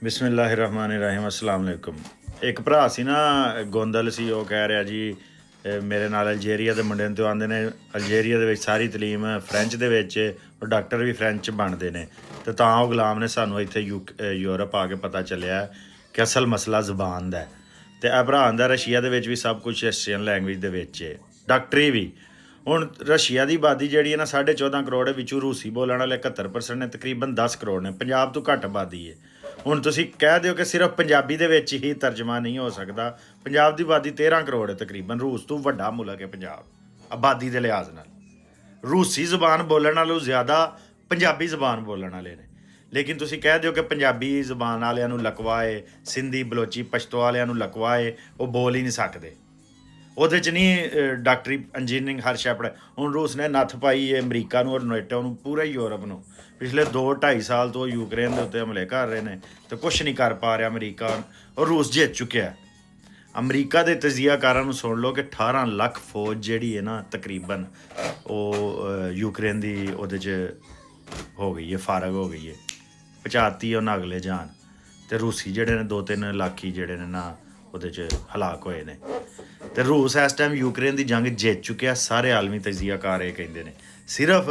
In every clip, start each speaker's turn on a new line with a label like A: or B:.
A: ਬਿਸਮਿਲ੍ਲਾਹਿਰਰਹਿਮਾਨਿਰਰਹੀਮ अस्सलाम वालेकुम। ਇੱਕ ਭਰਾ ਸੀ ਨਾ ਗੋਂਦਲ ਸੀ, ਉਹ ਕਹਿ ਰਿਹਾ ਜੀ ਮੇਰੇ ਨਾਲ ਅਲਜੀਰੀਆ ਦੇ ਮੁੰਡੇ ਤੋਂ ਆਉਂਦੇ ਨੇ, ਅਲਜੀਰੀਆ ਦੇ ਵਿੱਚ ਸਾਰੀ ਤਾਲੀਮ ਫਰੈਂਚ ਦੇ ਵਿੱਚ, ਉਹ ਡਾਕਟਰ ਵੀ ਫਰੈਂਚ ਬਣਦੇ ਨੇ, ਅਤੇ ਤਾਂ ਉਹ ਗੁਲਾਮ ਨੇ ਸਾਨੂੰ ਇੱਥੇ ਯੂਰਪ ਆ ਕੇ ਪਤਾ ਚੱਲਿਆ ਕਿ ਅਸਲ ਮਸਲਾ ਜ਼ਬਾਨ ਦਾ। ਅਤੇ ਇਹ ਭਰਾ ਆਂਦਾ ਰਸ਼ੀਆ ਦੇ ਵਿੱਚ ਵੀ ਸਭ ਕੁਛ ਰਸ਼ੀਅਨ ਲੈਂਗੁਏਜ ਦੇ ਵਿੱਚ ਹੈ, ਡਾਕਟਰੀ ਵੀ। ਹੁਣ ਰਸ਼ੀਆ ਦੀ ਆਬਾਦੀ ਜਿਹੜੀ ਹੈ ਨਾ 14.5 ਕਰੋੜ ਹੈ, ਵਿੱਚੋਂ ਰੂਸੀ ਬੋਲਣ ਵਾਲੇ 71% ਨੇ, ਤਕਰੀਬਨ 10 ਕਰੋੜ ਨੇ। ਪੰਜਾਬ ਤੋਂ ਘੱਟ ਆਬਾਦੀ ਹੈ। ਹੁਣ ਤੁਸੀਂ ਕਹਿ ਦਿਓ ਕਿ ਸਿਰਫ ਪੰਜਾਬੀ ਦੇ ਵਿੱਚ ਹੀ ਤਰਜਮਾ ਨਹੀਂ ਹੋ ਸਕਦਾ। ਪੰਜਾਬ ਦੀ ਆਬਾਦੀ 13 ਕਰੋੜ ਹੈ ਤਕਰੀਬਨ। ਰੂਸ ਤੋਂ ਵੱਡਾ ਮੁਲਕ ਹੈ ਪੰਜਾਬ ਆਬਾਦੀ ਦੇ ਲਿਹਾਜ਼ ਨਾਲ। ਰੂਸੀ ਜ਼ਬਾਨ ਬੋਲਣ ਨਾਲੋਂ ਜ਼ਿਆਦਾ ਪੰਜਾਬੀ ਜ਼ਬਾਨ ਬੋਲਣ ਵਾਲੇ ਨੇ। ਲੇਕਿਨ ਤੁਸੀਂ ਕਹਿ ਦਿਓ ਕਿ ਪੰਜਾਬੀ ਜ਼ਬਾਨ ਵਾਲਿਆਂ ਨੂੰ ਲਕਵਾ ਹੈ, ਸਿੰਧੀ ਬਲੋਚੀ ਪਸ਼ਤੋ ਵਾਲਿਆਂ ਨੂੰ ਲਕਵਾ ਹੈ, ਉਹ ਬੋਲ ਹੀ ਨਹੀਂ ਸਕਦੇ। ਉਹਦੇ 'ਚ ਨਹੀਂ ਡਾਕਟਰੀ ਇੰਜੀਨੀਅਰਿੰਗ ਹਰ ਸ਼ੈ ਪੜ੍ਹਾਈ। ਹੁਣ ਰੂਸ ਨੇ ਨੱਥ ਪਾਈ ਹੈ ਅਮਰੀਕਾ ਨੂੰ ਔਰ ਨੇਟੋ ਨੂੰ, ਪੂਰੇ ਯੂਰਪ ਨੂੰ। ਪਿਛਲੇ 2-2.5 ਸਾਲ ਤੋਂ ਯੂਕਰੇਨ ਦੇ ਉੱਤੇ ਹਮਲੇ ਕਰ ਰਹੇ ਨੇ ਅਤੇ ਕੁਛ ਨਹੀਂ ਕਰ ਪਾ ਰਿਹਾ ਅਮਰੀਕਾ, ਔਰ ਰੂਸ ਜਿੱਤ ਚੁੱਕਿਆ। ਅਮਰੀਕਾ ਦੇ ਤਜਜ਼ੀਆਕਾਰਾਂ ਨੂੰ ਸੁਣ ਲਓ ਕਿ 18 ਲੱਖ ਫੌਜ ਜਿਹੜੀ ਹੈ ਨਾ ਤਕਰੀਬਨ, ਉਹ ਯੂਕਰੇਨ ਦੀ ਉਹਦੇ 'ਚ ਹੋ ਗਈ ਹੈ, ਫਾਰਗ ਹੋ ਗਈ ਹੈ। 85 ਉਹਨਾਂ ਅਗਲੇ ਜਾਣ, ਅਤੇ ਰੂਸੀ ਜਿਹੜੇ ਨੇ 2-3 ਲੱਖ ਹੀ ਜਿਹੜੇ ਨੇ ਨਾ ਉਹਦੇ 'ਚ ਹਲਾਕ ਹੋਏ ਨੇ। ਅਤੇ ਰੂਸ ਇਸ ਟਾਈਮ ਯੂਕਰੇਨ ਦੀ ਜੰਗ ਜਿੱਤ ਚੁੱਕਿਆ। ਸਾਰੇ ਆਲਮੀ ਤਜਜ਼ੀਆਕਾਰ ਇਹ ਕਹਿੰਦੇ ਨੇ। ਸਿਰਫ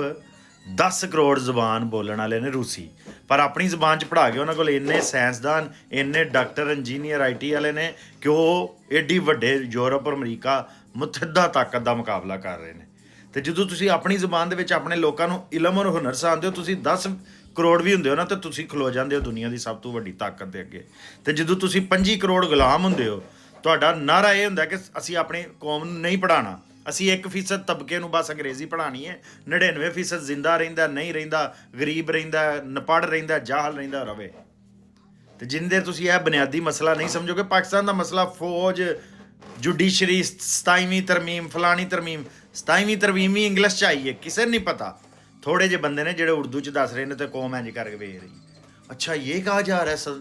A: 10 ਕਰੋੜ ਜ਼ਬਾਨ ਬੋਲਣ ਵਾਲੇ ਨੇ ਰੂਸੀ, ਪਰ ਆਪਣੀ ਜ਼ਬਾਨ 'ਚ ਪੜ੍ਹਾ ਕੇ ਉਹਨਾਂ ਕੋਲ ਇੰਨੇ ਸਾਇੰਸਦਾਨ, ਇੰਨੇ ਡਾਕਟਰ, ਇੰਜੀਨੀਅਰ, IT ਵਾਲੇ ਨੇ ਕਿ ਉਹ ਏਡੀ ਵੱਡੇ ਯੂਰਪ ਔਰ ਅਮਰੀਕਾ ਮੁਤਹਦਾ ਤਾਕਤ ਦਾ ਮੁਕਾਬਲਾ ਕਰ ਰਹੇ ਨੇ। ਅਤੇ ਜਦੋਂ ਤੁਸੀਂ ਆਪਣੀ ਜ਼ਬਾਨ ਦੇ ਵਿੱਚ ਆਪਣੇ ਲੋਕਾਂ ਨੂੰ ਇਲਮ ਔਰ ਹੁਨਰ ਸਿਖਾਉਂਦੇ ਹੋ, ਤੁਸੀਂ 10 ਕਰੋੜ ਵੀ ਹੁੰਦੇ ਹੋ ਨਾ, ਤਾਂ ਤੁਸੀਂ ਖਲੋ ਜਾਂਦੇ ਹੋ ਦੁਨੀਆ ਦੀ ਸਭ ਤੋਂ ਵੱਡੀ ਤਾਕਤ ਦੇ ਅੱਗੇ। ਅਤੇ ਜਦੋਂ ਤੁਸੀਂ 25 ਕਰੋੜ ਗੁਲਾਮ ਹੁੰਦੇ ਹੋ, ਤੁਹਾਡਾ ਨਾਰਾ ਇਹ ਹੁੰਦਾ ਕਿ ਅਸੀਂ ਆਪਣੀ ਕੌਮ ਨੂੰ ਨਹੀਂ ਪੜ੍ਹਾਉਣਾ, ਅਸੀਂ 1% ਤਬਕੇ ਨੂੰ ਬਸ ਅੰਗਰੇਜ਼ੀ ਪੜ੍ਹਾਉਣੀ ਹੈ, 99% ਜ਼ਿੰਦਾ ਰਹਿੰਦਾ, ਨਹੀਂ ਰਹਿੰਦਾ, ਗਰੀਬ ਰਹਿੰਦਾ, ਨਪੜ੍ਹ ਰਹਿੰਦਾ, ਜਾਹਲ ਰਹਿੰਦਾ ਰਵੇ। ਅਤੇ ਜਿੰਨੇ ਤੁਸੀਂ ਇਹ ਬੁਨਿਆਦੀ ਮਸਲਾ ਨਹੀਂ ਸਮਝੋਗੇ, ਪਾਕਿਸਤਾਨ ਦਾ ਮਸਲਾ ਫੌਜ, ਜੁਡੀਸ਼ਰੀ, 27ਵੀਂ ਤਰਮੀਮ, ਫਲਾਣੀ ਤਰਮੀਮ, 27ਵੀਂ ਤਰਮੀਮ ਵੀ ਇੰਗਲਿਸ਼ 'ਚ ਆਈ ਹੈ, ਕਿਸੇ ਨੂੰ ਨਹੀਂ ਪਤਾ। ਥੋੜ੍ਹੇ ਜਿਹੇ ਬੰਦੇ ਨੇ ਜਿਹੜੇ ਉਰਦੂ 'ਚ ਦੱਸ ਰਹੇ ਨੇ, ਅਤੇ ਕੌਮ ਇੰਝ ਕਰਕੇ ਵੇਖ ਰਹੀ। ਅੱਛਾ ਇਹ ਕਹਾ ਜਾ ਰਿਹਾ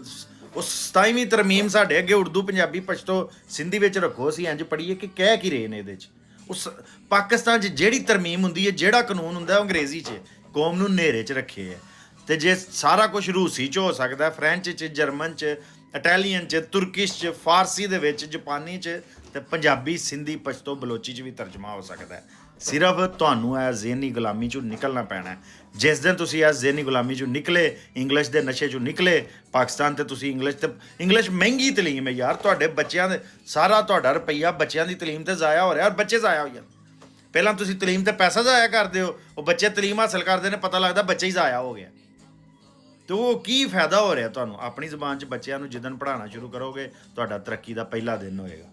A: ਉਹ 27ਵੀਂ ਤਰਮੀਮ ਸਾਡੇ ਅੱਗੇ ਉਰਦੂ, ਪੰਜਾਬੀ, ਪਸ਼ਤੋ, ਸਿੰਧੀ ਵਿੱਚ ਰੱਖੋ, ਅਸੀਂ ਇੰਝ ਪੜ੍ਹੀਏ ਕਿ ਕਹਿ ਕੀ ਰਹੇ ਨੇ ਇਹਦੇ 'ਚ। ਉਸ ਪਾਕਿਸਤਾਨ 'ਚ ਜਿਹੜੀ ਤਰਮੀਮ ਹੁੰਦੀ ਹੈ, ਜਿਹੜਾ ਕਾਨੂੰਨ ਹੁੰਦਾ, ਉਹ ਅੰਗਰੇਜ਼ੀ 'ਚ ਕੌਮ ਨੂੰ ਨੇਰੇ 'ਚ ਰੱਖੇ ਹੈ। ਅਤੇ ਜੇ ਸਾਰਾ ਕੁਛ ਰੂਸੀ 'ਚ ਹੋ ਸਕਦਾ, ਫਰੈਂਚ 'ਚ, ਜਰਮਨ 'ਚ, ਇਟਾਲੀਅਨ 'ਚ, ਤੁਰਕਿਸ਼ 'ਚ, ਫਾਰਸੀ ਦੇ ਵਿੱਚ, ਜਾਪਾਨੀ 'ਚ, ਅਤੇ ਪੰਜਾਬੀ, ਸਿੰਧੀ, ਪਸ਼ਤੋ, ਬਲੋਚੀ 'ਚ ਵੀ ਤਰਜਮਾ ਹੋ ਸਕਦਾ। ਸਿਰਫ ਤੁਹਾਨੂੰ ਇਹ ਜ਼ਹਿਨੀ ਗੁਲਾਮੀ 'ਚੋਂ ਨਿਕਲਣਾ ਪੈਣਾ। ਜਿਸ ਦਿਨ ਤੁਸੀਂ ਇਸ ਜ਼ਹਿਨੀ ਗੁਲਾਮੀ 'ਚੋਂ ਨਿਕਲੇ, ਇੰਗਲਿਸ਼ ਦੇ ਨਸ਼ੇ 'ਚੋਂ ਨਿਕਲੇ, ਪਾਕਿਸਤਾਨ 'ਤੇ ਤੁਸੀਂ ਇੰਗਲਿਸ਼ ਮਹਿੰਗੀ ਤਲੀਮ ਹੈ ਯਾਰ। ਤੁਹਾਡੇ ਬੱਚਿਆਂ ਦੇ ਸਾਰਾ ਤੁਹਾਡਾ ਰੁਪਈਆ ਬੱਚਿਆਂ ਦੀ ਤਲੀਮ 'ਤੇ ਜ਼ਾਇਆ ਹੋ ਰਿਹਾ, ਔਰ ਬੱਚੇ ਜ਼ਾਇਆ ਹੋ ਜਾਂਦੇ। ਪਹਿਲਾਂ ਤੁਸੀਂ ਤਲੀਮ 'ਤੇ ਪੈਸਾ ਜ਼ਾਇਆ ਕਰਦੇ ਹੋ, ਉਹ ਬੱਚੇ ਤਲੀਮ ਹਾਸਲ ਕਰਦੇ ਨੇ, ਪਤਾ ਲੱਗਦਾ ਬੱਚੇ ਹੀ ਜ਼ਾਇਆ ਹੋ ਗਿਆ। ਅਤੇ ਉਹ ਕੀ ਫਾਇਦਾ ਹੋ ਰਿਹਾ ਤੁਹਾਨੂੰ? ਆਪਣੀ ਜ਼ੁਬਾਨ 'ਚ ਬੱਚਿਆਂ ਨੂੰ ਜਿੱਦਣ ਪੜ੍ਹਾਉਣਾ ਸ਼ੁਰੂ ਕਰੋਗੇ, ਤੁਹਾਡਾ ਤਰੱਕੀ ਦਾ ਪਹਿਲਾ ਦਿਨ ਹੋਏਗਾ।